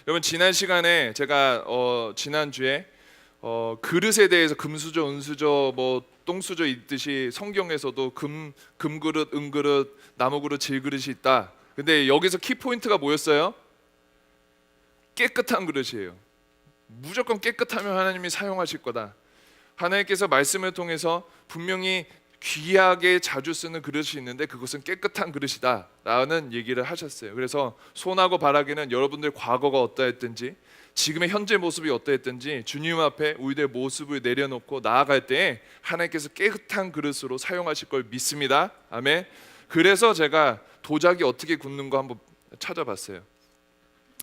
여러분 지난 시간에 제가 지난주에 그릇에 대해서 금수저, 은수저, 뭐 똥수저 있듯이 성경에서도 금그릇, 은그릇, 나무그릇, 질그릇이 있다. 근데 여기서 키포인트가 뭐였어요? 깨끗한 그릇이에요. 무조건 깨끗하면 하나님이 사용하실 거다. 하나님께서 말씀을 통해서 분명히 귀하게 자주 쓰는 그릇이 있는데 그것은 깨끗한 그릇이다 라는 얘기를 하셨어요. 그래서 손하고 바라기는 여러분들 과거가 어떠했든지 지금의 현재 모습이 어떠했든지 주님 앞에 우리들의 모습을 내려놓고 나아갈 때 하나님께서 깨끗한 그릇으로 사용하실 걸 믿습니다. 아멘. 그래서 제가 도자기 어떻게 굽는 거 한번 찾아봤어요.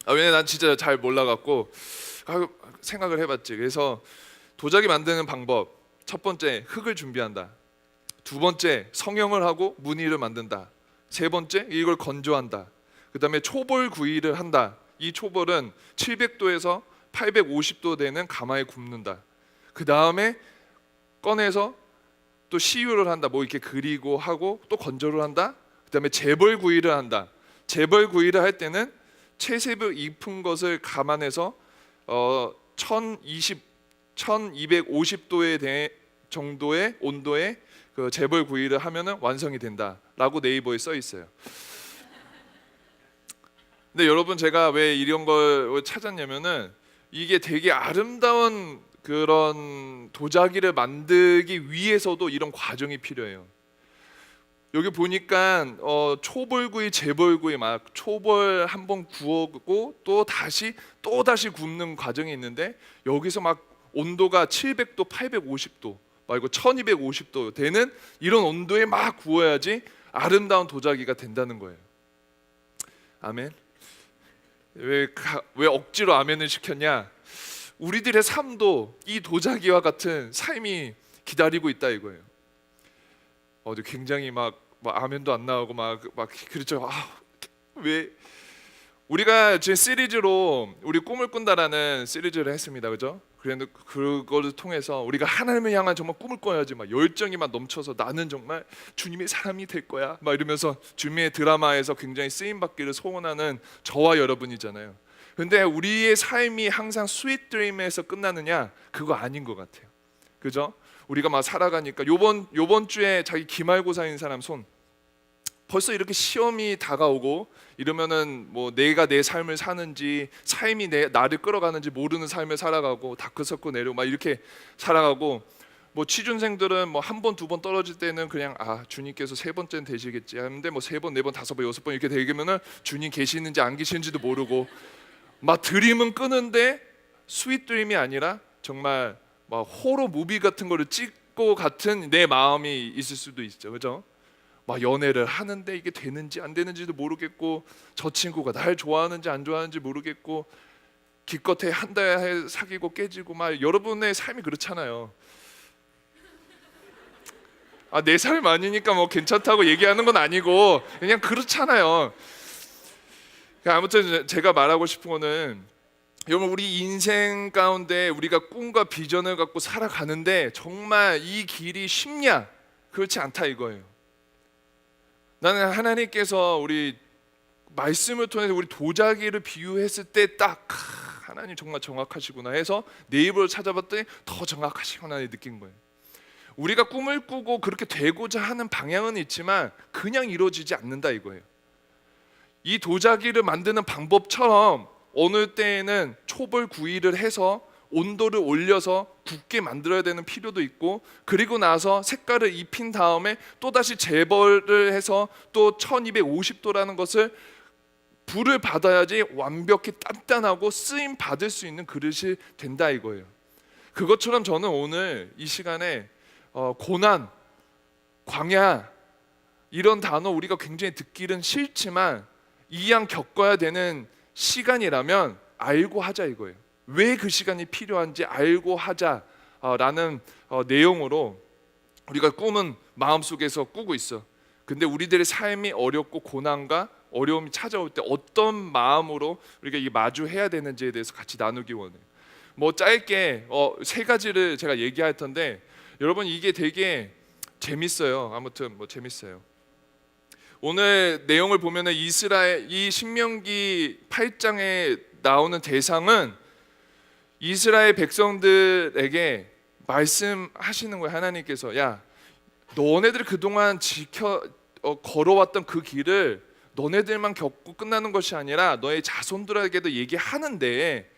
왜냐면 난 진짜 잘 몰라갖고 생각을 해봤지. 그래서 도자기 만드는 방법, 첫 번째 흙을 준비한다. 두 번째 성형을 하고 무늬를 만든다. 세 번째 이걸 건조한다. 그 다음에 초벌 구이를 한다. 이 초벌은 700도에서 850도 되는 가마에 굽는다. 그 다음에 꺼내서 또 시유를 한다. 뭐 이렇게 그리고 하고 또 건조를 한다. 그 다음에 재벌 구이를 한다. 재벌 구이를 할 때는 채색을 입은 것을 감안해서 1250도의 정도의 온도에 그 재벌 구이를 하면은 완성이 된다라고 네이버에 써 있어요. 근데 여러분 제가 왜 이런 걸 찾았냐면은 이게 되게 아름다운 그런 도자기를 만들기 위해서도 이런 과정이 필요해요. 여기 보니까 초벌구이, 재벌구이 막 초벌 한번 구우고 또 다시 굽는 과정이 있는데 여기서 막 온도가 700도, 850도 말고 1250도 되는 이런 온도에 막 구워야지 아름다운 도자기가 된다는 거예요. 아멘. 왜 억지로 아멘을 시켰냐? 우리들의 삶도 이 도자기와 같은 삶이 기다리고 있다 이거예요. 굉장히 막 아멘도 안 나오고 막 그렇죠. 왜 우리가 지금 시리즈로 우리 꿈을 꾼다라는 시리즈를 했습니다, 그죠? 그런데 그걸 통해서 우리가 하나님을 향한 정말 꿈을 꿔야지 막 열정이 막 넘쳐서 나는 정말 주님의 사람이 될 거야 막 이러면서 주님의 드라마에서 굉장히 쓰임 받기를 소원하는 저와 여러분이잖아요. 근데 우리의 삶이 항상 스윗 드림에서 끝나느냐? 그거 아닌 것 같아요, 그죠? 우리가 막 살아가니까 요번 주에 자기 기말고사인 사람 손. 벌써 이렇게 시험이 다가오고 이러면은 뭐 내가 내 삶을 사는지 삶이 나를 끌어가는지 모르는 삶을 살아가고 다크서클 내려고 막 이렇게 살아가고, 뭐 취준생들은 뭐 한 번, 두 번 떨어질 때는 그냥 주님께서 세 번째는 되시겠지 하는데 뭐 세 번, 네 번, 다섯 번, 여섯 번 이렇게 되면은 주님 계시는지 안 계시는지도 모르고 막 드림은 끄는데 스윗 드림이 아니라 정말 막 호러 무비 같은 거를 찍고 같은 내 마음이 있을 수도 있죠, 그죠? 막 연애를 하는데 이게 되는지 안 되는지도 모르겠고 저 친구가 날 좋아하는지 안 좋아하는지 모르겠고 기껏해 한 달 사귀고 깨지고 막 여러분의 삶이 그렇잖아요. 내 삶 아니니까 뭐 괜찮다고 얘기하는 건 아니고 그냥 그렇잖아요. 아무튼 제가 말하고 싶은 거는 여러분 우리 인생 가운데 우리가 꿈과 비전을 갖고 살아가는데 정말 이 길이 쉽냐? 그렇지 않다 이거예요. 나는 하나님께서 우리 말씀을 통해서 우리 도자기를 비유했을 때 딱 하나님 정말 정확하시구나 해서 네이버를 찾아봤더니 더 정확하시구나 느낀 거예요. 우리가 꿈을 꾸고 그렇게 되고자 하는 방향은 있지만 그냥 이루어지지 않는다 이거예요. 이 도자기를 만드는 방법처럼 어느 때에는 초벌 구이를 해서 온도를 올려서 굳게 만들어야 되는 필요도 있고, 그리고 나서 색깔을 입힌 다음에 또다시 재벌을 해서 또 1250도라는 것을 불을 받아야지 완벽히 단단하고 쓰임 받을 수 있는 그릇이 된다 이거예요. 그것처럼 저는 오늘 이 시간에 고난, 광야 이런 단어 우리가 굉장히 듣기는 싫지만 이왕 겪어야 되는 시간이라면 알고 하자 이거예요. 왜 그 시간이 필요한지 알고 하자라는 내용으로 우리가 꿈은 마음속에서 꾸고 있어. 근데 우리들의 삶이 어렵고 고난과 어려움이 찾아올 때 어떤 마음으로 우리가 이 마주해야 되는지에 대해서 같이 나누기 원해요. 뭐 짧게 세 가지를 제가 얘기할 텐데 여러분 이게 되게 재밌어요. 아무튼 뭐 재밌어요. 오늘 내용을 보면은 이스라엘 이 신명기 8장에 나오는 대상은 이스라엘 백성들에게 말씀하시는 거예요. 하나님께서 야, 너네들이 그동안 걸어왔던 그 길을 너네들만 겪고 끝나는 것이 아니라 너의 자손들에게도 얘기하는데,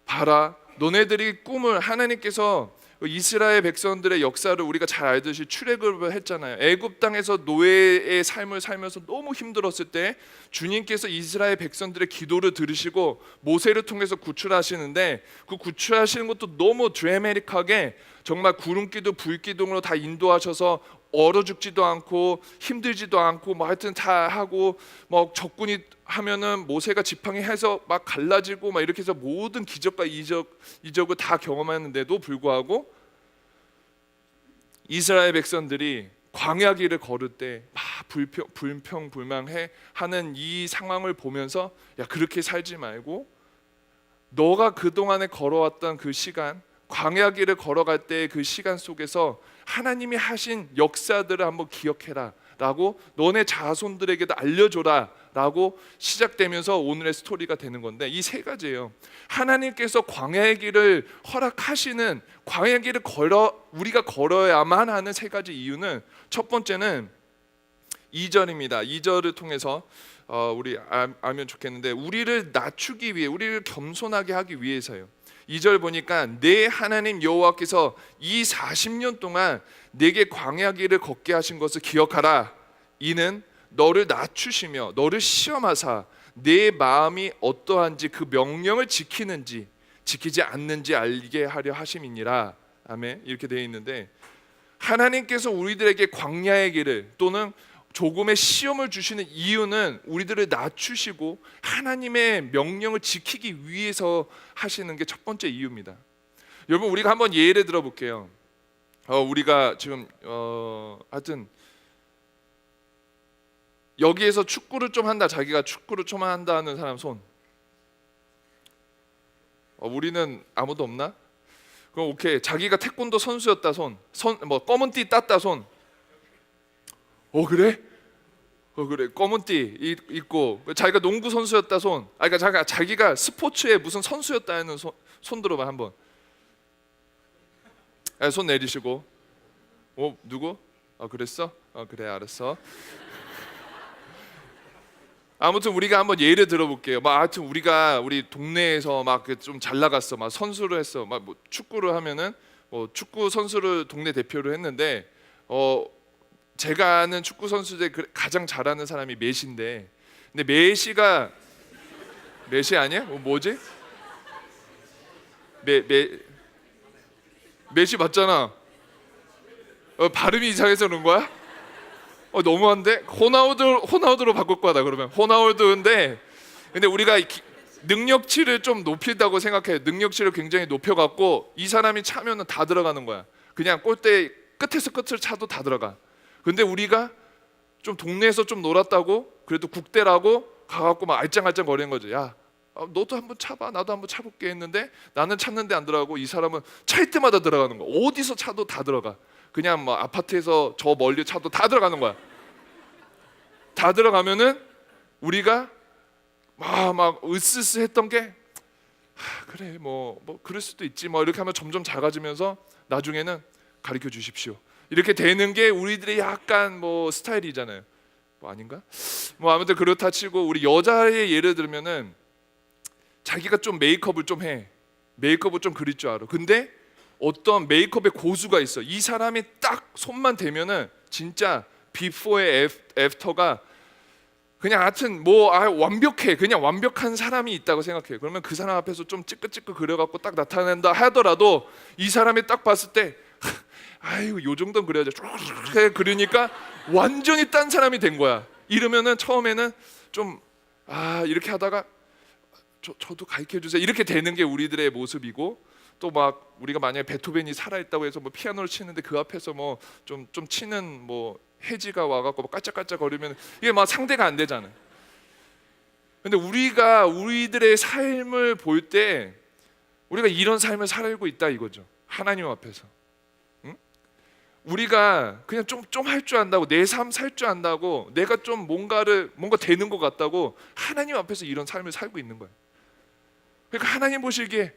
봐라, 너네들이 꿈을, 하나님께서 이스라엘 백성들의 역사를 우리가 잘 알듯이 출애굽을 했잖아요. 애굽 땅에서 노예의 삶을 살면서 너무 힘들었을 때 주님께서 이스라엘 백성들의 기도를 들으시고 모세를 통해서 구출하시는데, 그 구출하시는 것도 너무 드라마틱하게 정말 구름기둥 불기둥으로 다 인도하셔서 얼어 죽지도 않고 힘들지도 않고 뭐 하여튼 다 하고, 뭐 적군이 하면은 모세가 지팡이 해서 막 갈라지고 막 이렇게 해서 모든 기적과 이적을 다 경험했는데도 불구하고 이스라엘 백성들이 광야 길을 걸을 때 막 불평불만해 하는 이 상황을 보면서, 야, 그렇게 살지 말고 너가 그동안에 걸어왔던 그 시간, 광야 길을 걸어갈 때의 그 시간 속에서 하나님이 하신 역사들을 한번 기억해라 라고, 너네 자손들에게도 알려줘라 라고 시작되면서 오늘의 스토리가 되는 건데, 이 세 가지예요. 하나님께서 광야의 길을 허락하시는, 광야의 길을 우리가 걸어야만 하는 세 가지 이유는, 첫 번째는 2절입니다. 2절을 통해서 우리 알면 좋겠는데, 우리를 낮추기 위해, 우리를 겸손하게 하기 위해서요. 2절 보니까 내 하나님 여호와께서 이 40년 동안 내게 광야 길을 걷게 하신 것을 기억하라. 이는 너를 낮추시며 너를 시험하사 내 마음이 어떠한지 그 명령을 지키는지 지키지 않는지 알게 하려 하심이니라. 아멘. 이렇게 되어 있는데, 하나님께서 우리들에게 광야의 길을 또는 조금의 시험을 주시는 이유는 우리들을 낮추시고 하나님의 명령을 지키기 위해서 하시는 게 첫 번째 이유입니다. 여러분, 우리가 한번 예를 들어 볼게요. 우리가 지금 하여튼 여기에서 축구를 좀 한다, 자기가 축구를 좀 한다는 사람 손. 우리는 아무도 없나? 그럼 오케이. 자기가 태권도 선수였다 손. 뭐 검은 띠 땄다 손. 그래? 그래. 검은 띠 있고, 자기가 농구 선수였다 손. 그러니까 자기가 스포츠에 무슨 선수였다는 손 들어봐 한번. 손 내리시고. 누구? 그랬어? 그래, 알았어. 아무튼 우리가 한번 예를 들어볼게요. 하여튼 우리 동네에서 막 좀 잘 나갔어. 막 선수를 했어. 뭐 축구를 하면은 축구 선수를 동네 대표를 했는데, 제가 아는 축구 선수 중에 가장 잘하는 사람이 메시인데, 근데 메시 아니야? 뭐지? 메시 맞잖아. 발음이 이상해서 그런 거야? 너무한데? 호나우드로 바꿀 거야 나 그러면. 호나우드인데, 근데 우리가 능력치를 좀 높인다고 생각해. 능력치를 굉장히 높여갖고 이 사람이 차면은 다 들어가는 거야. 그냥 골대 끝에서 끝을 차도 다 들어가. 근데 우리가 좀 동네에서 좀 놀았다고, 그래도 국대라고 가갖고 막 알짱알짱 거리는 거죠. 야, 너도 한번 차봐, 나도 한번 차볼게 했는데 나는 찼는데 안 들어가고, 이 사람은 찰 때마다 들어가는 거야. 어디서 차도 다 들어가. 그냥 뭐 아파트에서 저 멀리 차도 다 들어가는 거야. 다 들어가면은 우리가 막 으스스 했던 게, 그래 뭐 그럴 수도 있지 뭐 이렇게 하면 점점 작아지면서 나중에는 가르쳐 주십시오 이렇게 되는 게 우리들의 약간 스타일이잖아요. 아닌가? 아무튼 그렇다 치고, 우리 여자의 예를 들면은 자기가 좀 메이크업을 좀 해. 메이크업을 좀 그릴 줄 알아. 근데 어떤 메이크업의 고수가 있어. 이 사람이 딱 손만 대면은 진짜 비포의 애프터가 그냥 하여튼 완벽해. 그냥 완벽한 사람이 있다고 생각해요. 그러면 그 사람 앞에서 좀 찌끄찌끄 그려갖고 딱 나타낸다 하더라도, 이 사람이 딱 봤을 때 아유, 요 정도는 그려야지. 그러니까 완전히 딴 사람이 된 거야. 이러면은 처음에는 좀 이렇게 하다가 저도 가르쳐 주세요 이렇게 되는 게 우리들의 모습이고, 또 우리가 만약에 베토벤이 살아있다고 해서 피아노를 치는데 그 앞에서 좀 치는 해지가 와갖고 깔짝깔짝 거리면 이게 상대가 안 되잖아요. 근데 우리가 우리들의 삶을 볼 때 우리가 이런 삶을 살고 있다 이거죠. 하나님 앞에서. 우리가 그냥 좀 할 줄 안다고, 내 삶 살 줄 안다고, 내가 좀 뭔가 되는 것 같다고 하나님 앞에서 이런 삶을 살고 있는 거예요. 그러니까 하나님 보시기에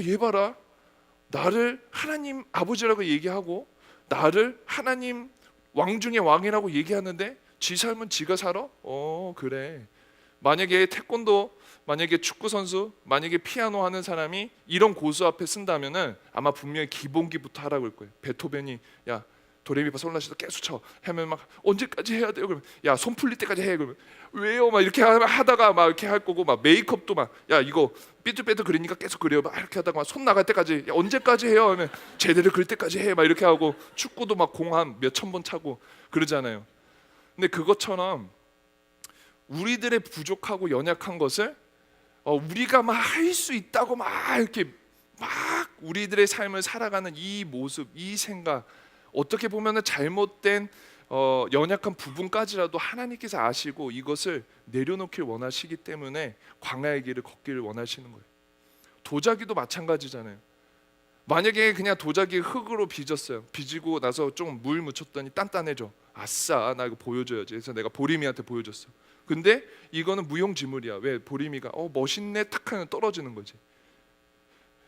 얘 봐라, 나를 하나님 아버지라고 얘기하고 나를 하나님 왕 중의 왕이라고 얘기하는데 지 삶은 지가 살아? 그래. 만약에 태권도, 만약에 축구 선수, 만약에 피아노 하는 사람이 이런 고수 앞에 쓴다면은 아마 분명히 기본기부터 하라고 할 거예요. 베토벤이 야 도레미파솔라시도 계속 쳐 하면 막 언제까지 해야 돼요? 그러면 야 손 풀릴 때까지 해. 그러면 왜요? 막 이렇게 하다가 막 이렇게 할 거고, 막 메이크업도 막 야 이거 삐뚤빼뚤 그리니까 계속 그려 막 이렇게 하다가 막 손 나갈 때까지 야, 언제까지 해요? 하면 제대로 그릴 때까지 해. 막 이렇게 하고 축구도 막 공 한 몇천 번 차고 그러잖아요. 근데 그것처럼 우리들의 부족하고 연약한 것을 우리가 막 할 수 있다고 막 이렇게 막 우리들의 삶을 살아가는 이 모습, 이 생각, 어떻게 보면은 잘못된 연약한 부분까지라도 하나님께서 아시고 이것을 내려놓길 원하시기 때문에 광야의 길을 걷기를 원하시는 거예요. 도자기도 마찬가지잖아요. 만약에 그냥 도자기 흙으로 빚었어요. 빚고 나서 좀 물 묻혔더니 단단해져. 아싸, 나 이거 보여줘야지. 그래서 내가 보리미한테 보여줬어. 근데 이거는 무용지물이야. 왜? 보리미가 멋있네 탁 하면 떨어지는 거지.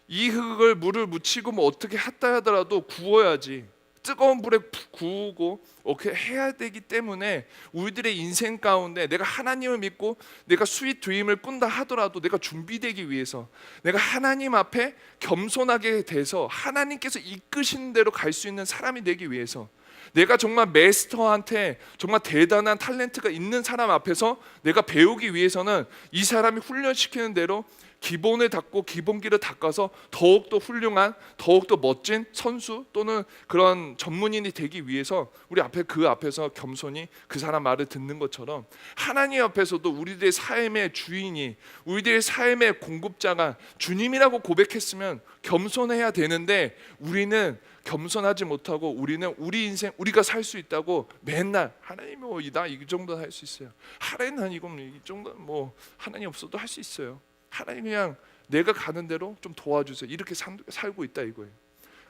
이 흙을 물을 묻히고 뭐 어떻게 했다 하더라도 구워야지. 뜨거운 불에 구우고 이렇게 해야 되기 때문에 우리들의 인생 가운데 내가 하나님을 믿고 내가 스윗 드림을 꾼다 하더라도 내가 준비되기 위해서, 내가 하나님 앞에 겸손하게 돼서 하나님께서 이끄시는 대로 갈 수 있는 사람이 되기 위해서, 내가 정말 마스터한테 정말 대단한 탤런트가 있는 사람 앞에서 내가 배우기 위해서는 이 사람이 훈련시키는 대로 기본을 닦고 기본기를 닦아서 더욱더 훌륭한, 더욱더 멋진 선수 또는 그런 전문인이 되기 위해서 우리 앞에 그 앞에서 겸손히 그 사람 말을 듣는 것처럼 하나님 앞에서도 우리들의 삶의 주인이, 우리들의 삶의 공급자가 주님이라고 고백했으면 겸손해야 되는데, 우리는 겸손하지 못하고 우리는 우리 인생 우리가 살 수 있다고 맨날 하나님이 나 이 정도 할 수 있어요. 하나님 이건 이 정도 뭐 하나님 없어도 할 수 있어요. 하나님 그냥 내가 가는 대로 좀 도와주세요. 이렇게 살고 있다 이거예요.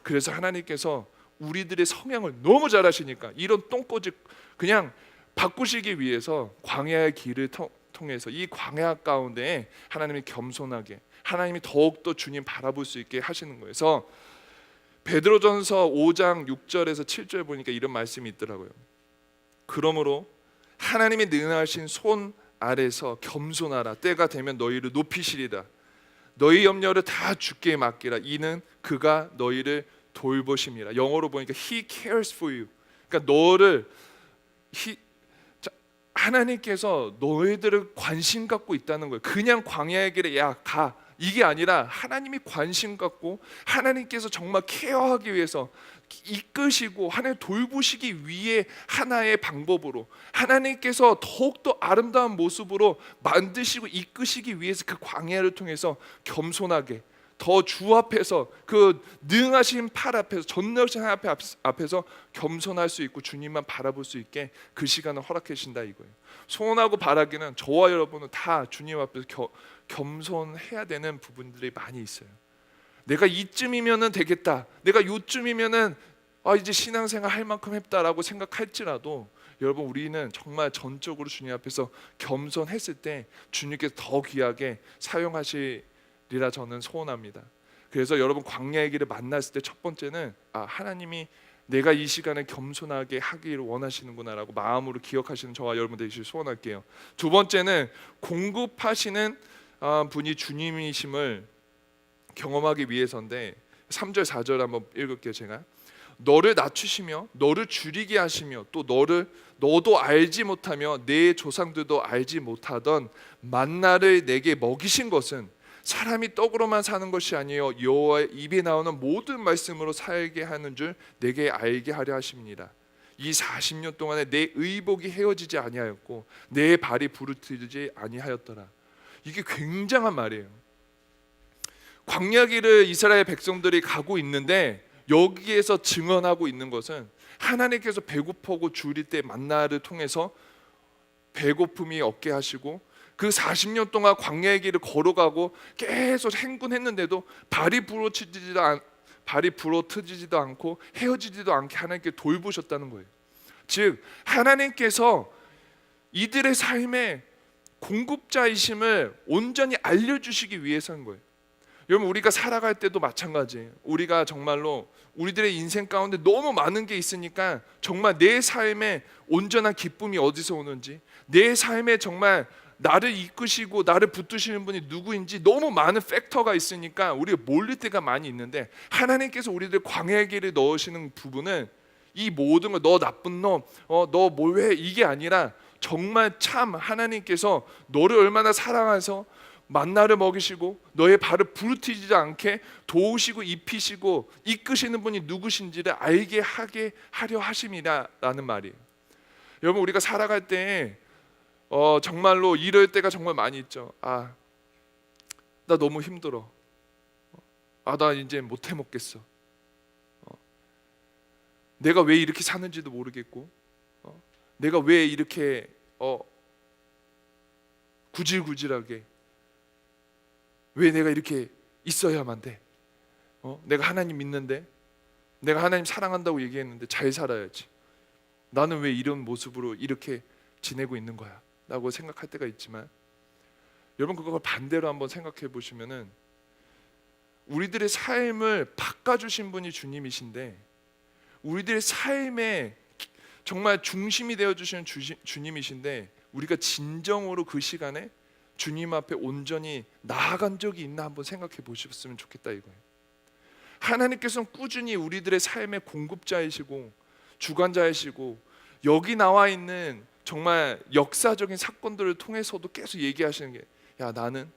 그래서 하나님께서 우리들의 성향을 너무 잘 아시니까 이런 똥꼬집 그냥 바꾸시기 위해서 광야의 길을 통해서 이 광야 가운데 하나님이 겸손하게, 하나님이 더욱더 주님 바라볼 수 있게 하시는 거예요. 그래서 베드로전서 5장 6절에서 7절 보니까 이런 말씀이 있더라고요. 그러므로 하나님의 능하신 손 아래서 겸손하라. 때가 되면 너희를 높이시리라. 너희 염려를 다 주께 맡기라. 이는 그가 너희를 돌보심이라. 영어로 보니까 He cares for you. 그러니까 너를 하나님께서 너희들을 관심 갖고 있다는 거예요. 그냥 광야의 길에 야 가 이게 아니라 하나님이 관심 갖고 하나님께서 정말 케어하기 위해서 이끄시고 하나님 돌보시기 위해 하나의 방법으로 하나님께서 더욱더 아름다운 모습으로 만드시고 이끄시기 위해서 그 광야를 통해서 겸손하게 더 주 앞에서 그 능하신 팔 앞에서 전능하신 앞에서 겸손할 수 있고 주님만 바라볼 수 있게 그 시간을 허락해 주신다 이거예요. 소원하고 바라기는 저와 여러분은 다 주님 앞에서 겸손해야 되는 부분들이 많이 있어요. 내가 이쯤이면은 되겠다. 내가 요쯤이면은 이제 신앙생활 할 만큼 했다라고 생각할지라도 여러분 우리는 정말 전적으로 주님 앞에서 겸손했을 때 주님께서 더 귀하게 사용하시리라 저는 소원합니다. 그래서 여러분 광야의 길을 만났을 때 첫 번째는 하나님이 내가 이 시간에 겸손하게 하기를 원하시는구나라고 마음으로 기억하시는 저와 여러분 되시길 소원할게요. 두 번째는 공급하시는 분이 주님이심을 경험하기 위해서인데 3절 4절 한번 읽을게요. 제가 너를 낮추시며 너를 줄이게 하시며 또 너도 알지 못하며 내 조상들도 알지 못하던 만나를 내게 먹이신 것은 사람이 떡으로만 사는 것이 아니요 여호와의 입에 나오는 모든 말씀으로 살게 하는 줄 내게 알게 하려 하십니다. 이 40년 동안에 내 의복이 헤어지지 아니하였고 내 발이 부르트지 아니하였더라. 이게 굉장한 말이에요. 광야길을 이스라엘 백성들이 가고 있는데 여기에서 증언하고 있는 것은 하나님께서 배고프고 줄일 때 만나를 통해서 배고픔이 없게 하시고 그 40년 동안 광야의 길을 걸어가고 계속 행군했는데도 발이 부러뜨지도 않고 헤어지지도 않게 하나님께 돌보셨다는 거예요. 즉 하나님께서 이들의 삶에 공급자이심을 온전히 알려주시기 위해서인 거예요. 여러분 우리가 살아갈 때도 마찬가지예요. 우리가 정말로 우리들의 인생 가운데 너무 많은 게 있으니까 정말 내 삶에 온전한 기쁨이 어디서 오는지, 내 삶에 정말 나를 이끄시고 나를 붙드시는 분이 누구인지 너무 많은 팩터가 있으니까 우리가 몰릴 때가 많이 있는데, 하나님께서 우리들 광야의 길에 넣으시는 부분은 이 모든 걸 너 나쁜 놈, 너 뭘 해, 이게 아니라 정말 참 하나님께서 너를 얼마나 사랑해서 만나를 먹이시고 너의 발을 부르트지지 않게 도우시고 입히시고 이끄시는 분이 누구신지를 알게 하게 하려 하심이라는 말이에요. 여러분 우리가 살아갈 때 정말로 이럴 때가 정말 많이 있죠. 나 너무 힘들어. 나 이제 못 해먹겠어. 내가 왜 이렇게 사는지도 모르겠고, 내가 왜 이렇게 구질구질하게, 왜 내가 이렇게 있어야만 돼? 내가 하나님 믿는데, 내가 하나님 사랑한다고 얘기했는데 잘 살아야지. 나는 왜 이런 모습으로 이렇게 지내고 있는 거야? 라고 생각할 때가 있지만, 여러분 그걸 반대로 한번 생각해 보시면은 우리들의 삶을 바꿔주신 분이 주님이신데, 우리들의 삶에 정말 중심이 되어주시는 주님이신데, 우리가 진정으로 그 시간에 주님 앞에 온전히 나아간 적이 있나 한번 생각해 보셨으면 좋겠다 이거예요. 하나님께서는 꾸준히 우리들의 삶의 공급자이시고 주관자이시고, 여기 나와 있는 정말 역사적인 사건들을 통해서도 계속 얘기하시는 게, 야 나는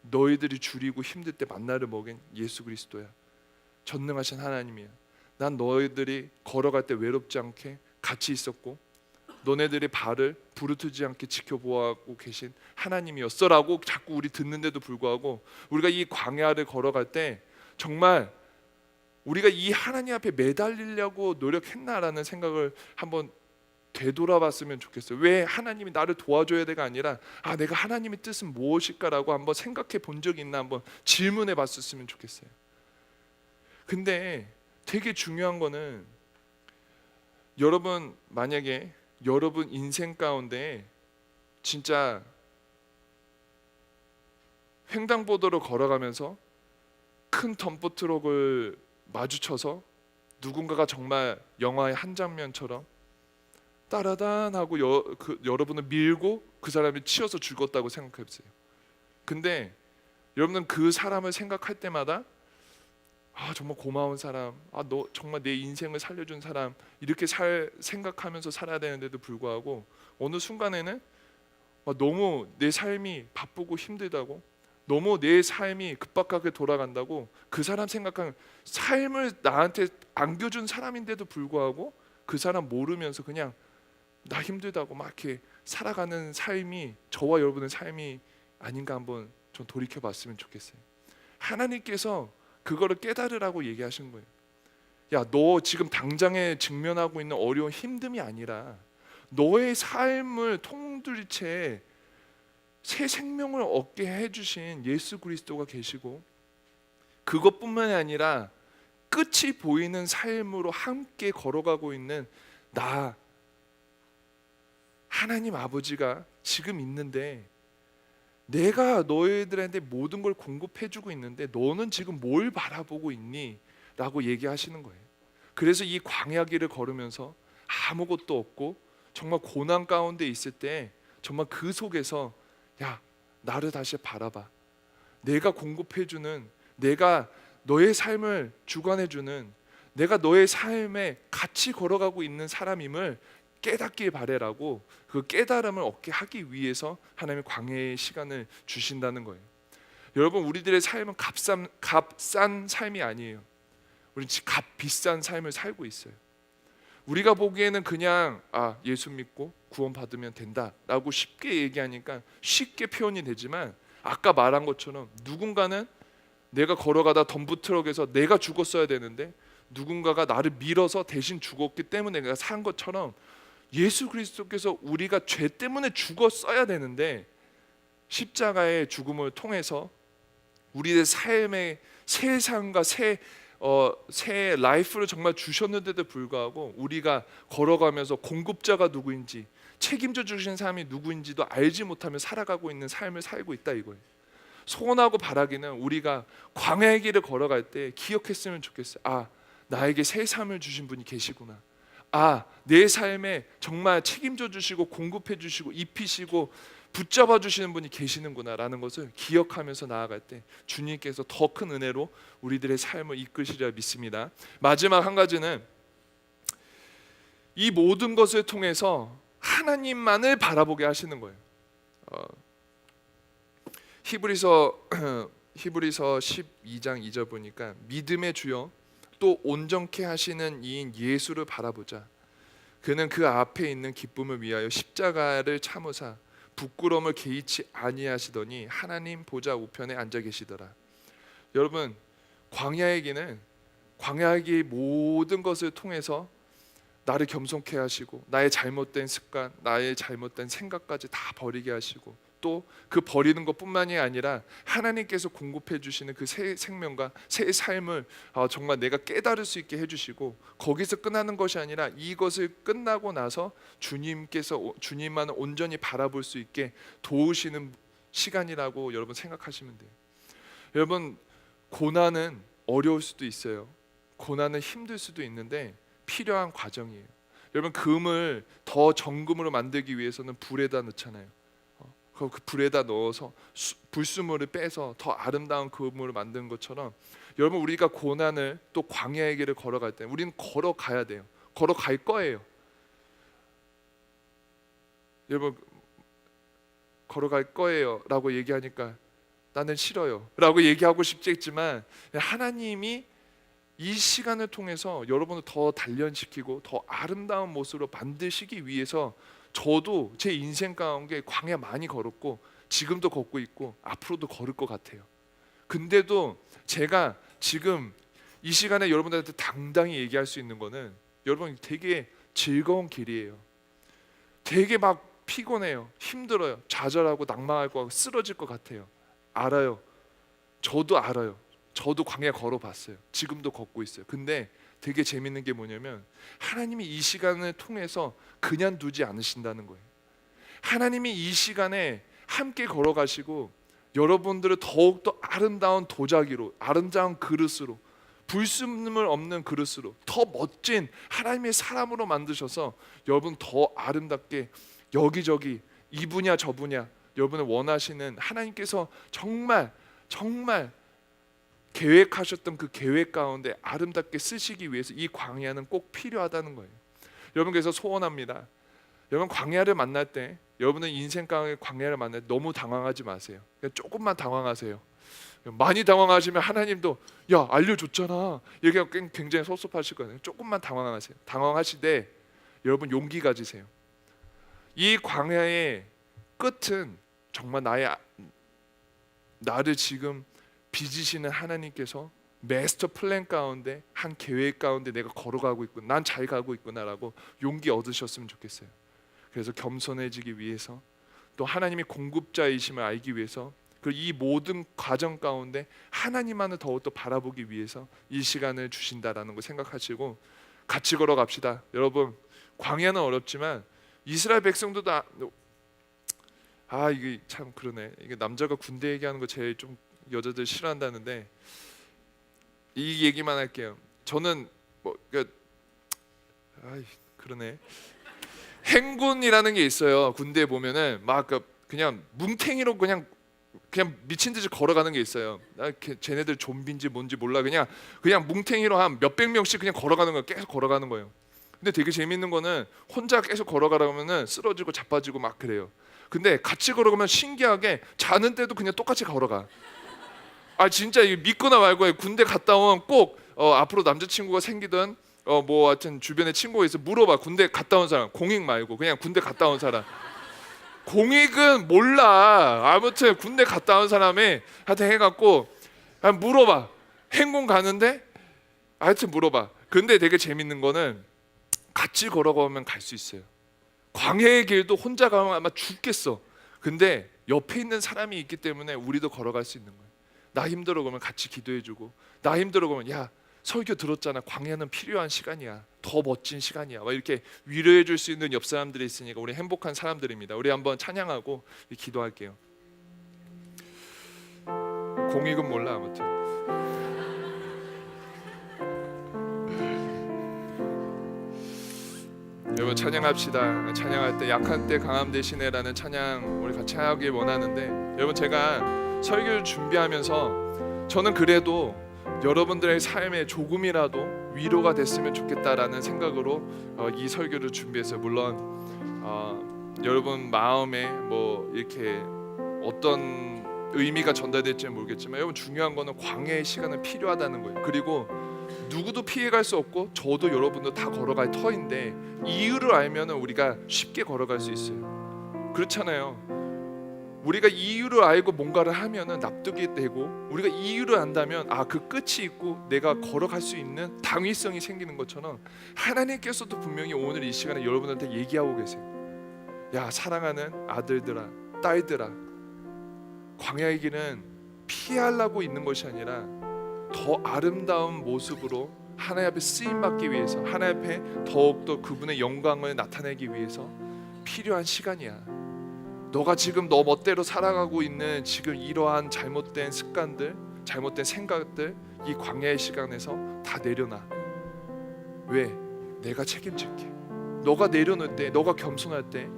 너희들이 줄이고 힘들 때 만나를 먹인 예수 그리스도야. 전능하신 하나님이야. 난 너희들이 걸어갈 때 외롭지 않게 같이 있었고 너네들의 발을 부르트지 않게 지켜보고 계신 하나님이었어라고 자꾸 우리 듣는데도 불구하고, 우리가 이 광야를 걸어갈 때 정말 우리가 이 하나님 앞에 매달리려고 노력했나라는 생각을 한번 되돌아봤으면 좋겠어요. 왜 하나님이 나를 도와줘야 돼가 아니라 내가 하나님의 뜻은 무엇일까라고 한번 생각해 본 적이 있나 한번 질문해 봤었으면 좋겠어요. 근데 되게 중요한 거는, 여러분 만약에 여러분 인생 가운데 진짜 횡단보도로 걸어가면서 큰 덤프트럭을 마주쳐서 누군가가 정말 영화의 한 장면처럼 따라단 하고 여러분을 밀고 그 사람이 치여서 죽었다고 생각해보세요. 근데 여러분은 그 사람을 생각할 때마다 정말 고마운 사람, 너 정말 내 인생을 살려준 사람, 이렇게 생각하면서 살아야 되는데도 불구하고 어느 순간에는 너무 내 삶이 바쁘고 힘들다고, 너무 내 삶이 급박하게 돌아간다고 그 사람 생각하면, 삶을 나한테 안겨준 사람인데도 불구하고 그 사람 모르면서 그냥 나 힘들다고 막 이렇게 살아가는 삶이 저와 여러분의 삶이 아닌가 한번 좀 돌이켜봤으면 좋겠어요. 하나님께서 그거를 깨달으라고 얘기하신 거예요. 야, 너 지금 당장에 직면하고 있는 어려운 힘듦이 아니라 너의 삶을 통둘이채 새 생명을 얻게 해주신 예수 그리스도가 계시고, 그것뿐만이 아니라 끝이 보이는 삶으로 함께 걸어가고 있는 나 하나님 아버지가 지금 있는데, 내가 너희들한테 모든 걸 공급해주고 있는데 너는 지금 뭘 바라보고 있니? 라고 얘기하시는 거예요. 그래서 이 광야 길을 걸으면서 아무것도 없고 정말 고난 가운데 있을 때 정말 그 속에서, 야 나를 다시 바라봐. 내가 공급해주는, 내가 너의 삶을 주관해주는, 내가 너의 삶에 같이 걸어가고 있는 사람임을 깨닫길 바래라고, 그 깨달음을 얻게 하기 위해서 하나님의 광야의 시간을 주신다는 거예요. 여러분 우리들의 삶은 값싼 삶이 아니에요. 우리는 값 비싼 삶을 살고 있어요. 우리가 보기에는 그냥 예수 믿고 구원 받으면 된다라고 쉽게 얘기하니까 쉽게 표현이 되지만, 아까 말한 것처럼 누군가는 내가 걸어가다 덤프트럭에서 내가 죽었어야 되는데 누군가가 나를 밀어서 대신 죽었기 때문에 내가 산 것처럼, 예수 그리스도께서 우리가 죄 때문에 죽었어야 되는데 십자가의 죽음을 통해서 우리의 삶의 새 삶과 새 라이프를 정말 주셨는데도 불구하고 우리가 걸어가면서 공급자가 누구인지, 책임져 주신 사람이 누구인지도 알지 못하며 살아가고 있는 삶을 살고 있다 이거예요. 소원하고 바라기는 우리가 광야의 길을 걸어갈 때 기억했으면 좋겠어요. 아, 나에게 새 삶을 주신 분이 계시구나. 아, 내 삶에 정말 책임져 주시고 공급해 주시고 입히시고 붙잡아 주시는 분이 계시는구나라는 것을 기억하면서 나아갈 때 주님께서 더 큰 은혜로 우리들의 삶을 이끄시리라 믿습니다. 마지막 한 가지는 이 모든 것을 통해서 하나님만을 바라보게 하시는 거예요. 히브리서 12장 2절 보니까 믿음의 주여 또 온전케 하시는 이인 예수를 바라보자. 그는 그 앞에 있는 기쁨을 위하여 십자가를 참으사 부끄러움을 개의치 아니하시더니 하나님 보좌 우편에 앉아 계시더라. 여러분, 광야의 길 모든 것을 통해서 나를 겸손케 하시고 나의 잘못된 습관, 나의 잘못된 생각까지 다 버리게 하시고 또 그 버리는 것뿐만이 아니라 하나님께서 공급해 주시는 그 새 생명과 새 삶을 정말 내가 깨달을 수 있게 해주시고 거기서 끝나는 것이 아니라 이것을 끝나고 나서 주님만을 온전히 바라볼 수 있게 도우시는 시간이라고 여러분 생각하시면 돼요. 여러분, 고난은 어려울 수도 있어요. 고난은 힘들 수도 있는데 필요한 과정이에요. 여러분, 금을 더 정금으로 만들기 위해서는 불에다 넣잖아요. 그 불에다 넣어서 불순물을 빼서 더 아름다운 금을 만드는 것처럼 여러분, 우리가 고난을 또 광야의 길을 걸어갈 때 우리는 걸어가야 돼요. 걸어갈 거예요. 여러분, 걸어갈 거예요 라고 얘기하니까 나는 싫어요 라고 얘기하고 싶겠지만 하나님이 이 시간을 통해서 여러분을 더 단련시키고 더 아름다운 모습으로 만드시기 위해서 저도 제 인생 가운데 광야 많이 걸었고 지금도 걷고 있고 앞으로도 걸을 것 같아요. 근데도 제가 지금 이 시간에 여러분들한테 당당히 얘기할 수 있는 거는 여러분, 되게 즐거운 길이에요. 되게 막 피곤해요. 힘들어요. 좌절하고 낙망할 것 같고 쓰러질 것 같아요. 알아요. 저도 알아요. 저도 광야 걸어봤어요. 지금도 걷고 있어요. 근데 되게 재밌는 게 뭐냐면 하나님이 이 시간을 통해서 그냥 두지 않으신다는 거예요. 하나님이 이 시간에 함께 걸어가시고 여러분들을 더욱더 아름다운 도자기로, 아름다운 그릇으로, 불순물 없는 그릇으로, 더 멋진 하나님의 사람으로 만드셔서 여러분 더 아름답게 여기저기 이 분야 저 분야 여러분을 원하시는 하나님께서 정말 계획하셨던 그 계획 가운데 아름답게 쓰시기 위해서 이 광야는 꼭 필요하다는 거예요. 여러분, 그래서 소원합니다. 여러분, 광야를 만날 때 여러분은 인생 가운데 광야를 만날 때 너무 당황하지 마세요. 그냥 조금만 당황하세요. 많이 당황하시면 하나님도 야 알려줬잖아 얘기하고 굉장히 섭섭하실 거예요. 조금만 당황하세요. 당황하시되 여러분 용기 가지세요. 이 광야의 끝은 정말 나를 지금 빚으시는 하나님께서 마스터 플랜 가운데 한 계획 가운데 내가 걸어가고 있구나, 난 잘 가고 있구나라고 용기 얻으셨으면 좋겠어요. 그래서 겸손해지기 위해서 또 하나님이 공급자이심을 알기 위해서 그리고 이 모든 과정 가운데 하나님만을 더욱더 바라보기 위해서 이 시간을 주신다라는 거 생각하시고 같이 걸어갑시다. 여러분, 광야는 어렵지만 이스라엘 백성들도 이게 참 그러네. 이게 남자가 군대 얘기하는 거 제일 좀 여자들 싫어한다는데 이 얘기만 할게요. 저는 그러네. 행군이라는 게 있어요. 군대에 보면은 막 그냥 뭉탱이로 그냥 미친 듯이 걸어가는 게 있어요. 쟤네들 좀비인지 뭔지 몰라. 그냥 뭉탱이로 한 몇백 명씩 그냥 걸어가는 거예요. 계속 걸어가는 거예요. 근데 되게 재밌는 거는 혼자 계속 걸어가라면은 쓰러지고 자빠지고 막 그래요. 근데 같이 걸어가면 신기하게 자는 때도 그냥 똑같이 걸어가. 진짜 이거 믿거나 말고 군대 갔다 오면 꼭 앞으로 남자친구가 생기든 뭐 하여튼 주변에 친구가 있어 물어봐. 군대 갔다 온 사람, 공익 말고 그냥 군대 갔다 온 사람. 공익은 몰라. 아무튼 군대 갔다 온 사람이 하여튼 해갖고 물어봐. 행군 가는데 하여튼 물어봐. 근데 되게 재밌는 거는 같이 걸어가면 갈 수 있어요. 광야의 길도 혼자 가면 아마 죽겠어. 근데 옆에 있는 사람이 있기 때문에 우리도 걸어갈 수 있는 거예요. 나 힘들어 그러면 같이 기도해주고, 나 힘들어 그러면 야 설교 들었잖아, 광야는 필요한 시간이야, 더 멋진 시간이야, 막 이렇게 위로해줄 수 있는 옆 사람들이 있으니까 우리 행복한 사람들입니다. 우리 한번 찬양하고 기도할게요. 공익은 몰라 아무튼. 여러분 찬양합시다. 찬양할 때 약한 때 강함 되시네라는 찬양 우리 같이 하길 원하는데, 여러분 제가 설교를 준비하면서 저는 그래도 여러분들의 삶에 조금이라도 위로가 됐으면 좋겠다라는 생각으로 이 설교를 준비했어요. 물론 여러분 마음에 뭐 이렇게 어떤 의미가 전달될지는 모르겠지만, 여러분 중요한 거는 광야의 시간은 필요하다는 거예요. 그리고 누구도 피해갈 수 없고 저도 여러분도 다 걸어갈 터인데 이유를 알면은 우리가 쉽게 걸어갈 수 있어요. 그렇잖아요. 우리가 이유를 알고 뭔가를 하면은 납득이 되고, 우리가 이유를 안다면 그 끝이 있고 내가 걸어갈 수 있는 당위성이 생기는 것처럼, 하나님께서도 분명히 오늘 이 시간에 여러분한테 얘기하고 계세요. 야, 사랑하는 아들들아, 딸들아, 광야의 길은 피하려고 있는 것이 아니라 더 아름다운 모습으로 하나님 앞에 쓰임 받기 위해서, 하나님 앞에 더욱더 그분의 영광을 나타내기 위해서 필요한 시간이야. 너가 지금 너 멋대로 살아가고 있는 지금 이러한 잘못된 습관들, 잘못된 생각들, 이 광야의 시간에서 다 내려놔. 왜? 내가 책임질게. 너가 내려놓을 때, 너가 겸손할 때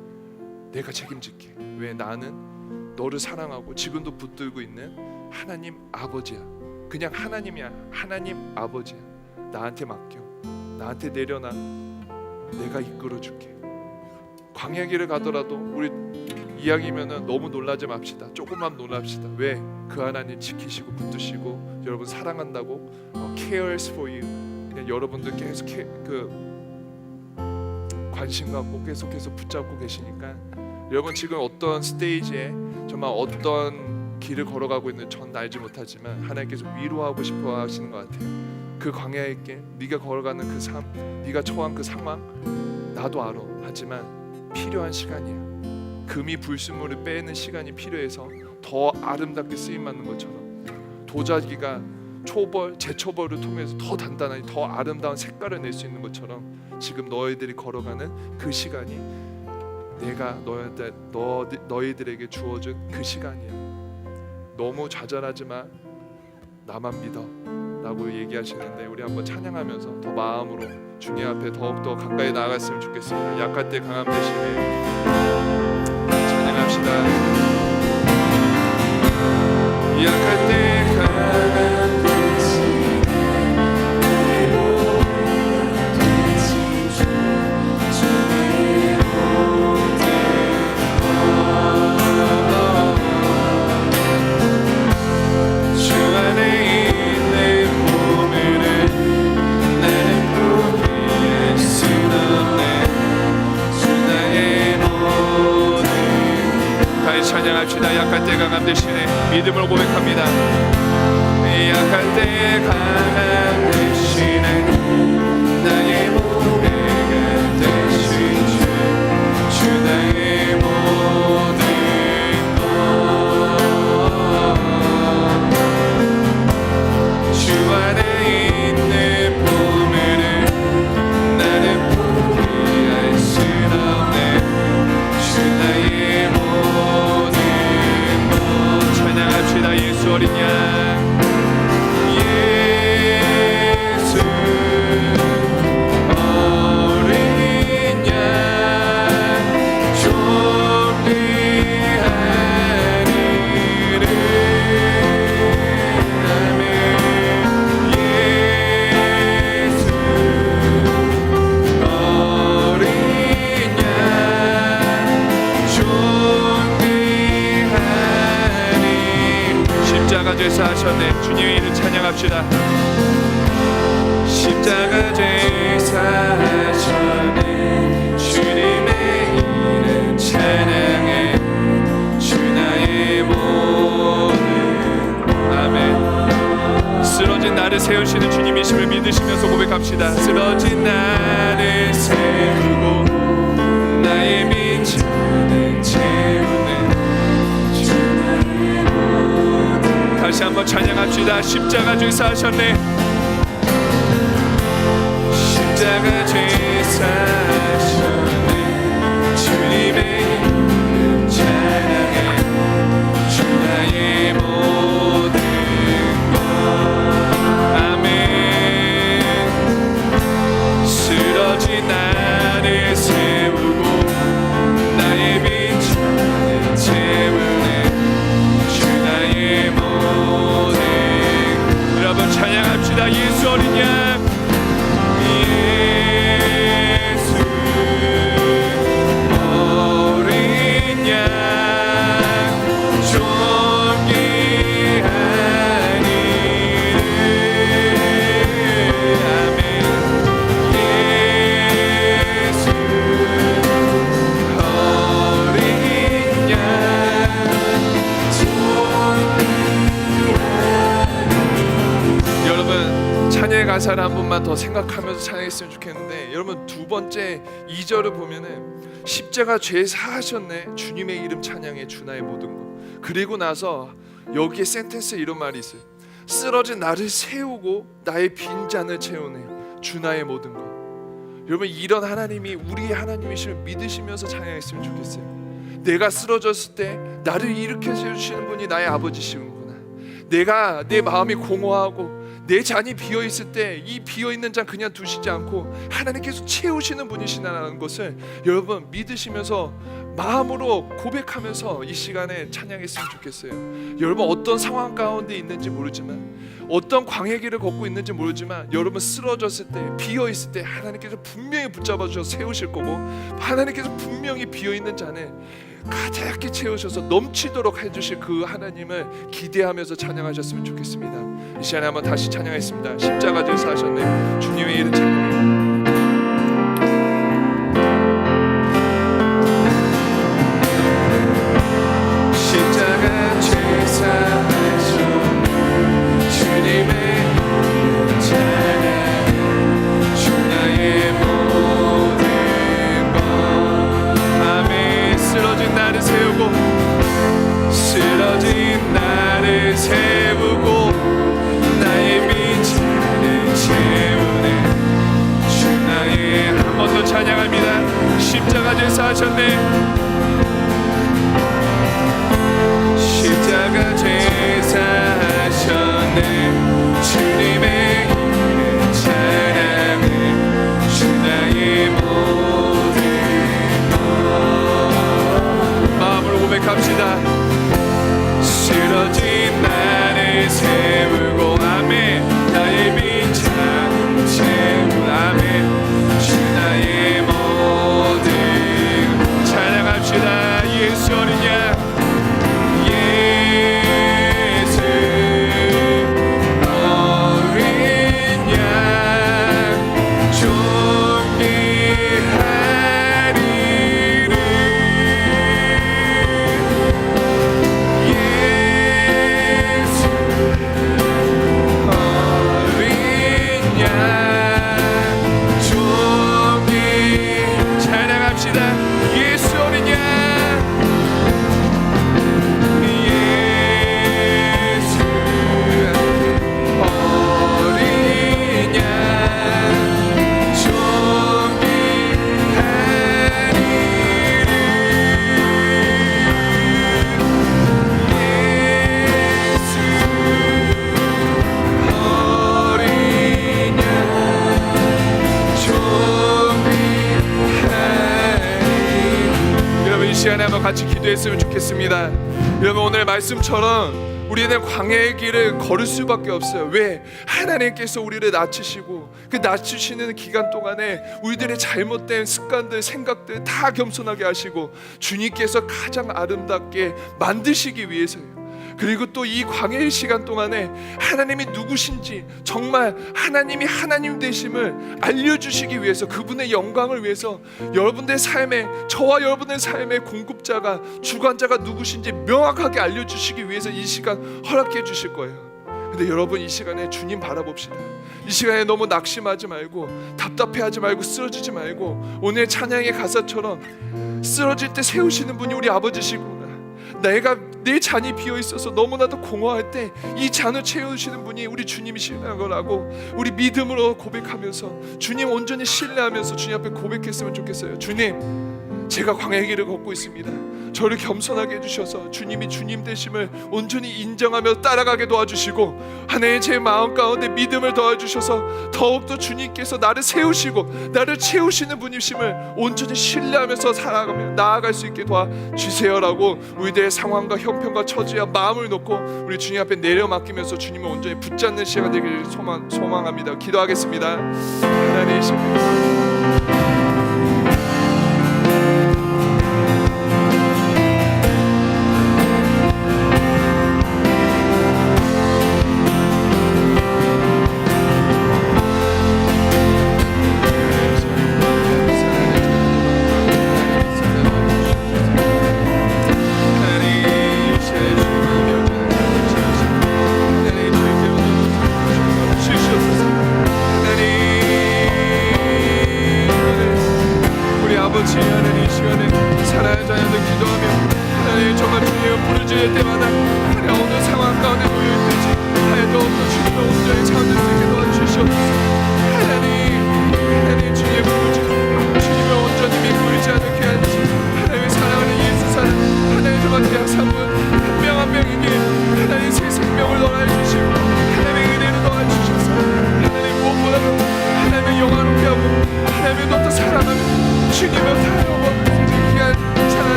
내가 책임질게. 왜? 나는 너를 사랑하고 지금도 붙들고 있는 하나님 아버지야. 그냥 하나님이야. 하나님 아버지야. 나한테 맡겨. 나한테 내려놔. 내가 이끌어줄게. 광야 길을 가더라도 우리 이야기면은 너무 놀라지 맙시다. 조금만 놀랍시다. 왜? 그 하나님 지키시고 붙드시고 여러분 사랑한다고 cares for you. 그냥 여러분들 계속 관심 갖고 계속해서 붙잡고 계시니까, 여러분 지금 어떤 스테이지에 정말 어떤 길을 걸어가고 있는 전 알지 못하지만 하나님께서 위로하고 싶어 하시는 것 같아요. 그 광야의 길, 네가 걸어가는 그 삶, 네가 처한 그 상황 나도 알아. 하지만 필요한 시간이야. 금이 불순물을 빼는 시간이 필요해서 더 아름답게 쓰임받는 것처럼, 도자기가 제초벌을 통해서 더 단단하게 더 아름다운 색깔을 낼 수 있는 것처럼, 지금 너희들이 걸어가는 그 시간이 내가 너희들에게 주어준 그 시간이야. 너무 좌절하지 마. 나만 믿어 라고 얘기하시는데, 우리 한번 찬양하면서 더 마음으로 주님 앞에 더욱더 가까이 나아갔으면 좋겠습니다. 약할 때 강함 되시네. 찬양합시다. 약할 때 강함 되시네. 찬양합시다. 약할 때 강함 되시네. 믿음을 고백합니다. 약할 때 강함 되시네. 나의 모래가 되신 주 나의 모든 것. 주 안에 있는 보물을 나는 포기할 순 없네. 주 나의 모든 찬양합시다. 예수 어린 양, 예수 어린 양, 존귀한 이름. 아멘. 예수 어린 양, 존귀한 십자가 죄사 하셨네. 주님의 이름 찬양합시다. 십자가 죄사 하셨네. 주님의 이름 찬양해. 주 나의 모든. 아멘. 쓰러진 나를 세우시는 주님이심을 믿으시면서 고백합시다. 쓰러진 나를 세우고 나의 빈자를 채우네. 다시 한번 찬양합시다. 십자가 죄사 하셨네. 십자가 죄사 하셨네. 주님의 이름 찬양해. 주 나의 모든 가사를 한 번만 더 생각하면서 찬양했으면 좋겠는데, 여러분 두 번째 2절을 보면은 십자가 죄 사하셨네 주님의 이름 찬양해 주나의 모든 것. 그리고 나서 여기에 센텐스에 이런 말이 있어요. 쓰러진 나를 세우고 나의 빈 잔을 채우네 주나의 모든 것. 여러분 이런 하나님이 우리의 하나님이심을 믿으시면서 찬양했으면 좋겠어요. 내가 쓰러졌을 때 나를 일으켜 세우시는 분이 나의 아버지시구나. 내가 내 마음이 공허하고 내 잔이 비어있을 때 이 비어있는 잔 그냥 두시지 않고 하나님께서 채우시는 분이시라는 것을 여러분 믿으시면서 마음으로 고백하면서 이 시간에 찬양했으면 좋겠어요. 여러분 어떤 상황 가운데 있는지 모르지만, 어떤 광야길을 걷고 있는지 모르지만, 여러분 쓰러졌을 때 비어있을 때 하나님께서 분명히 붙잡아 주셔서 세우실 거고, 하나님께서 분명히 비어있는 잔에 가득히 채우셔서 넘치도록 해주실 그 하나님을 기대하면서 찬양하셨으면 좋겠습니다. 이 시간에 한번 다시 찬양했습니다. 십자가 죄 사하셨네 주님의 이름 찬양해요. 십자가 죄 사하셨네 주님의 이름 찬양해 주 나의 모든 것. 아멘. 쓰러진 나를 세우고, 쓰러진 나를 세우고 나의 빈 잔을 채우네 주 나의. 한 번 더 찬양합니다. 십자가 죄 사하셨네 십자가 죄 사하셨네 주님의 이름 찬양해 주 나의 모든 것. 마음으로 고백합시다. 쓰러진 나를 세우고 아멘 나의 빈 잔 채우고 아멘 주 나의 모든. 찬양합시다. 예수 어린 양 예수 어린 양 존귀하리를 예수 어린 양 존귀. 찬양합시다. 예수 어린 양 시간에 한번 같이 기도했으면 좋겠습니다. 여러분 오늘 말씀처럼 우리는 광야의 길을 걸을 수밖에 없어요. 왜? 하나님께서 우리를 낮추시고 그 낮추시는 기간 동안에 우리들의 잘못된 습관들, 생각들 다 겸손하게 하시고 주님께서 가장 아름답게 만드시기 위해서요. 그리고 또 이 광야의 시간 동안에 하나님이 누구신지, 정말 하나님이 하나님 되심을 알려주시기 위해서, 그분의 영광을 위해서 여러분들의 삶에, 저와 여러분의 삶의 공급자가, 주관자가 누구신지 명확하게 알려주시기 위해서 이 시간 허락해 주실 거예요. 근데 여러분 이 시간에 주님 바라봅시다. 이 시간에 너무 낙심하지 말고 답답해하지 말고 쓰러지지 말고, 오늘 찬양의 가사처럼 쓰러질 때 세우시는 분이 우리 아버지시구나. 내가 내 잔이 비어 있어서 너무나도 공허할 때 이 잔을 채우시는 분이 우리 주님이시라는 거라고 우리 믿음으로 고백하면서, 주님 온전히 신뢰하면서 주님 앞에 고백했으면 좋겠어요. 주님, 제가 광야의 길을 걷고 있습니다. 저를 겸손하게 해주셔서 주님이 주님 되심을 온전히 인정하며 따라가게 도와주시고, 하나의 제 마음 가운데 믿음을 더해주셔서 더욱더 주님께서 나를 세우시고 나를 채우시는 분이심을 온전히 신뢰하면서 살아가며 나아갈 수 있게 도와주세요라고 우리들의 상황과 형편과 처지와 마음을 놓고 우리 주님 앞에 내려 맡기면서 주님을 온전히 붙잡는 시간 되기를 소망합니다. 기도하겠습니다. 하나님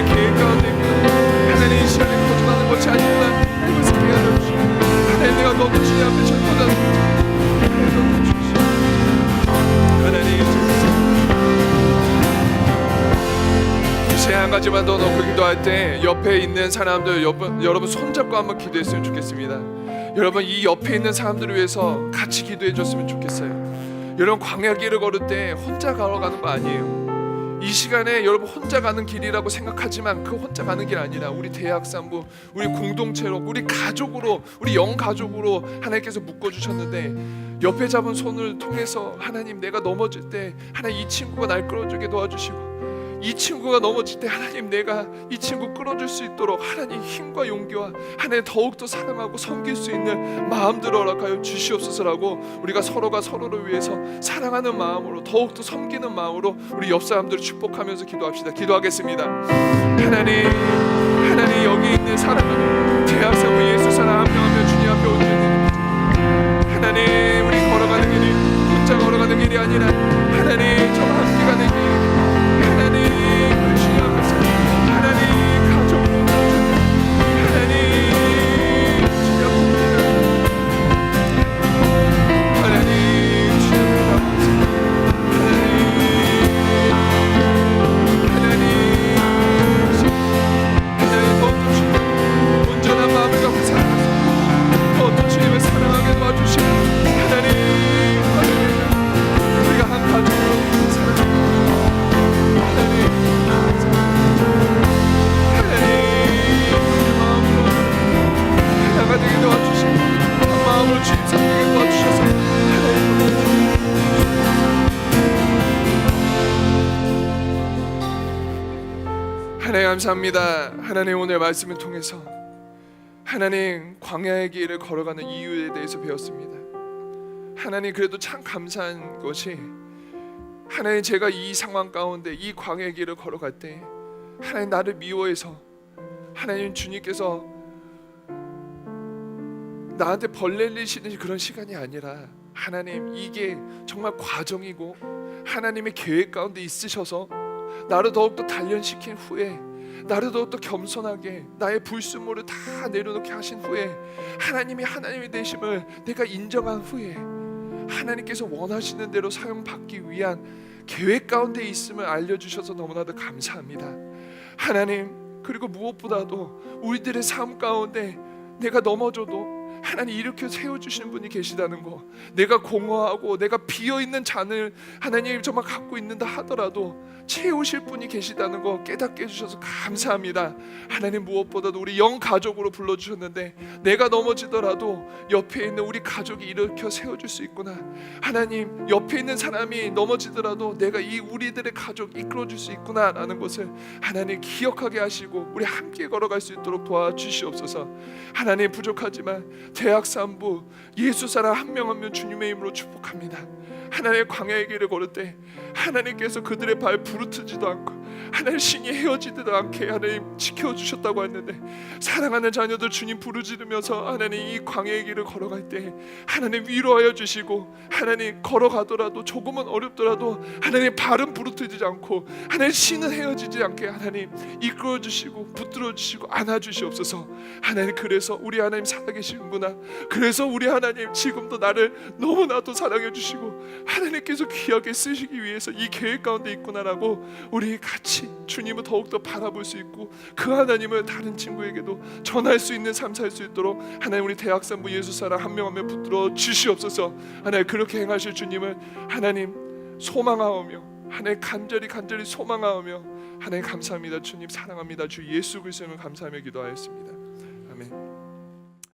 하나님의 계획 가운데 있구나. 하나님 이 시간에 거듭나는 것이 아니구나. 이것을 깨달아 주시고 하나님 내가 너무 주님 앞에 절거다 하나님 이제 한 가지만 더 넣고 기도할 때 옆에 있는 사람들 여러분 손잡고 한번 기도했으면 좋겠습니다. 여러분 이 옆에 있는 사람들을 위해서 같이 기도해 줬으면 좋겠어요. 여러분 광야 길을 걸을 때 혼자 걸어가는 거 아니에요. 이 시간에 여러분 혼자 가는 길이라고 생각하지만 그 혼자 가는 길 아니라 우리 대학산부, 우리 공동체로, 우리 가족으로, 우리 영가족으로 하나님께서 묶어주셨는데 옆에 잡은 손을 통해서 하나님 내가 넘어질 때 하나님 이 친구가 날 끌어주게 도와주시고 이 친구가 넘어질 때 하나님 내가 이 친구 끌어줄 수 있도록 하나님 힘과 용기와 하나님 더욱더 사랑하고 섬길 수 있는 마음들을 허락하여 주시옵소서라고 우리가 서로가 서로를 위해서 사랑하는 마음으로 더욱더 섬기는 마음으로 우리 옆 사람들을 축복하면서 기도합시다. 기도하겠습니다. 하나님 여기 있는 사람들 대학생부 예수 사랑 한 명 한 명 주님 앞에 올려드립니다. 하나님 우리 걸어가는 길이 혼자 걸어가는 길이 아니라 하나님 저와 함께 가는 길 하나님 그 주님 앞에서 하나님 가족으로 하나님 주님 앞에 하나님 주님 앞에 하나님 더욱더 주님 온전한 마음을 갖고 살아가서 더욱더 주님을 사랑하게 도와주시고 하나님 우리가 한 가족으로 살아가고 하나가 되게 도와주시고 한 마음으로 주님 섬기게 도와주셔서 하나님 감사합니다. 하나님 오늘 말씀을 통해서 하나님 광야의 길을 걸어가는 이유에 대해서 배웠습니다. 하나님 그래도 참 감사한 것이 하나님 제가 이 상황 가운데 이 광야의 길을 걸어갈 때 하나님 나를 미워해서 하나님 주님께서 나한테 벌 내리시는 그런 시간이 아니라 하나님 이게 정말 과정이고 하나님의 계획 가운데 있으셔서 나를 더욱더 단련시킨 후에 나를 더욱더 겸손하게 나의 불순물을 다 내려놓게 하신 후에 하나님이 하나님의 되심을 내가 인정한 후에 하나님께서 원하시는 대로 사용받기 위한 계획 가운데 있음을 알려주셔서 너무나도 감사합니다. 하나님 그리고 무엇보다도 우리들의 삶 가운데 내가 넘어져도 하나님 일으켜 세워주시는 분이 계시다는 거, 내가 공허하고 내가 비어있는 잔을 하나님 정말 갖고 있는다 하더라도 채우실 분이 계시다는 거 깨닫게 해주셔서 감사합니다. 하나님 무엇보다도 우리 영 가족으로 불러주셨는데 내가 넘어지더라도 옆에 있는 우리 가족이 일으켜 세워줄 수 있구나. 하나님 옆에 있는 사람이 넘어지더라도 내가 이 우리들의 가족 이끌어줄 수 있구나 라는 것을 하나님 기억하게 하시고 우리 함께 걸어갈 수 있도록 도와주시옵소서. 하나님 부족하지만 대학산부 예수 사람 한 명 한 명 주님의 이름으로 축복합니다. 하나님의 광야의 길을 걸을 때 하나님께서 그들의 발 부르트지도 않고 하나님 신이 헤어지지도 않게 하나님 지켜주셨다고 했는데 사랑하는 자녀들 주님 부르짖으면서 하나님 이 광야의 길을 걸어갈 때 하나님 위로하여 주시고 하나님 걸어가더라도 조금은 어렵더라도 하나님 발은 부르트지지 않고 하나님 신은 헤어지지 않게 하나님 이끌어 주시고 붙들어 주시고 안아 주시옵소서. 하나님 그래서 우리 하나님 살아계시는구나. 그래서 우리 하나님 지금도 나를 너무나도 사랑해 주시고 하나님께서 귀하게 쓰시기 위해서 이 계획 가운데 있구나라고 우리 같이 주님을 더욱더 바라볼 수 있고 그 하나님을 다른 친구에게도 전할 수 있는 삶 살 수 있도록 하나님 우리 대학산부 예수 사랑 한 명 한 명 붙들어 주시옵소서. 하나님 그렇게 행하실 주님을 하나님 소망하오며 하나님 간절히 소망하오며 하나님 감사합니다. 주님 사랑합니다. 주 예수 그리스도를 감사하며 기도하였습니다. 아멘.